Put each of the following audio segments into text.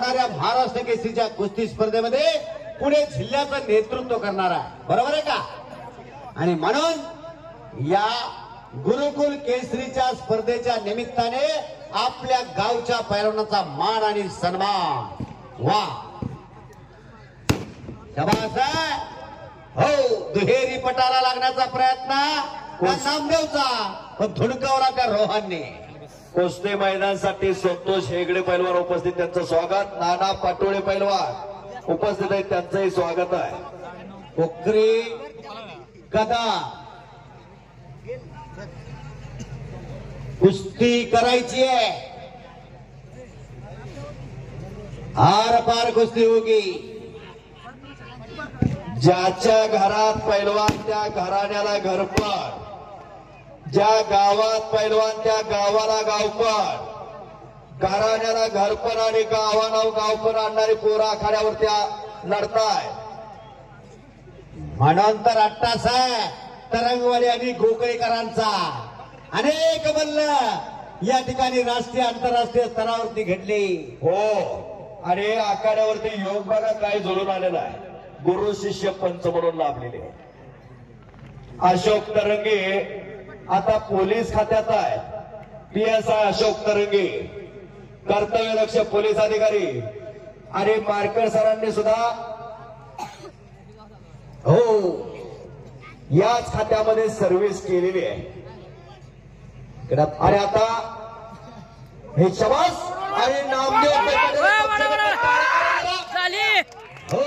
होणाऱ्या महाराष्ट्र केसरीच्या कुस्ती स्पर्धेमध्ये पुणे जिल्ह्याचं नेतृत्व करणार आहे, बरोबर आहे का? आणि म्हणून या गुरुकुल केसरीच्या स्पर्धेच्या निमित्ताने आपल्या गावच्या पैलवानाचा मान आणि सन्मान. वा शाबास आहे. हो, दुहेरी पटाला लागण्याचा प्रयत्न नामदेवचा, पण धुडकावला त्या रोहनने. कुस्ती मैदानासाठी संतोष हेगडे पैलवान उपस्थित, त्यांचं स्वागत. नाना पाटोळे पैलवान उपस्थित आहेत, त्यांचंही स्वागत आहे. उकरी गदा कुस्ती करायची आहे, आर पार कुस्ती होगी. ज्याच्या घरात पैलवान त्या घराण्याला घरपण, ज्या गावात पैलवान त्या गावाला गावपण, घराण्याला घरपण आणि गावाला गावपण आणणारी पोरं आखाड्यावरती लढताय. म्हणून तर अट्टास आहे तरंगवाडी आणि गोकळीकरांचा. अनेक मल्ल या ठिकाणी राष्ट्रीय आंतरराष्ट्रीय स्तरावरती घडली. हो, आणि आखाड्यावरती योग बघा काय जुळून आलेला आहे. गुरु शिष्य पंच म्हणून लाभलेले अशोक तरंगे आता पोलीस खात्यात आहे. PSI अशोक तरंगे, कर्तव्य लक्ष पोलीस अधिकारी. आणि मार्कर सरांनी सुद्धा हो याच खात्यामध्ये सर्व्हिस केलेली आहे. आणि आता हे शबास आणि नामदेव हो,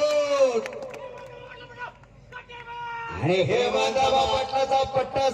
आणि हे माधवा पटनाचा पट्टा